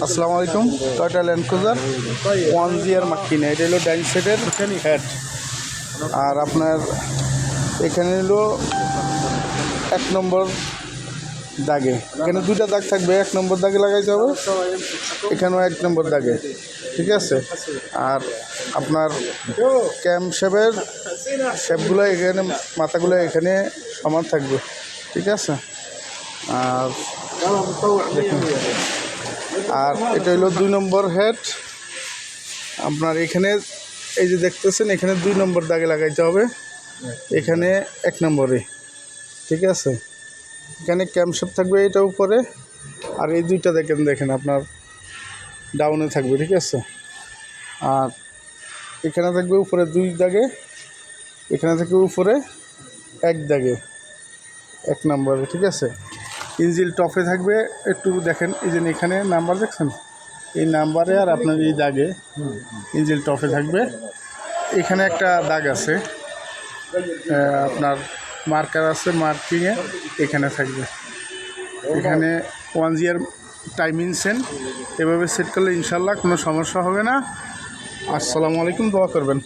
আসসালামু আলাইকুম। Toyota land cruiser 1 ইয়ার মাকিনা, এটা হলো ডাইন সেটের হেড। আর আপনার এখানে হলো 1 নম্বর দাগে, এখানে 2টা দাগ থাকবে। 1 নম্বর দাগে লাগাইতে হবে, এখানেও 1 নম্বর দাগে, ঠিক আছে। আর আপনার ক্যাম শেপের শেপগুলো এখানে, মাথাগুলো এখানে সমান থাকবে, ঠিক আছে। আর আর এটা হলো 2 নম্বর হেড। আপনার এখানে এই যে দেখতেছেন, এখানে 2 নম্বর দাগে লাগাইতে হবে, এখানে 1 নম্বরে, ঠিক আছে। এখানে ক্যামশেপ থাকবে এটা উপরে, আর এই 2টা দেখেন আপনার ডাউনে থাকবে, ঠিক আছে। আর এখানে থাকবে উপরে 2 দাগে, এখানে থাকবে উপরে 1 দাগে, 1 নম্বরে, ঠিক আছে। ইঞ্জিল টপে থাকবে, একটু দেখেন, এই যে এখানে নাম্বার দেখছেন, এই নাম্বারে আর আপনার এই দাগে ইঞ্জিল টপে থাকবে। এখানে একটা দাগ আছে, আপনার মার্কার আছে, মার্কিংয়ে এখানে থাকবে। এখানে 1 ইয়ার টাইমিং সেন, এভাবে সেট করলে ইনশাল্লাহ কোনো সমস্যা হবে না। আসসালামু আলাইকুম, দোয়া করবেন।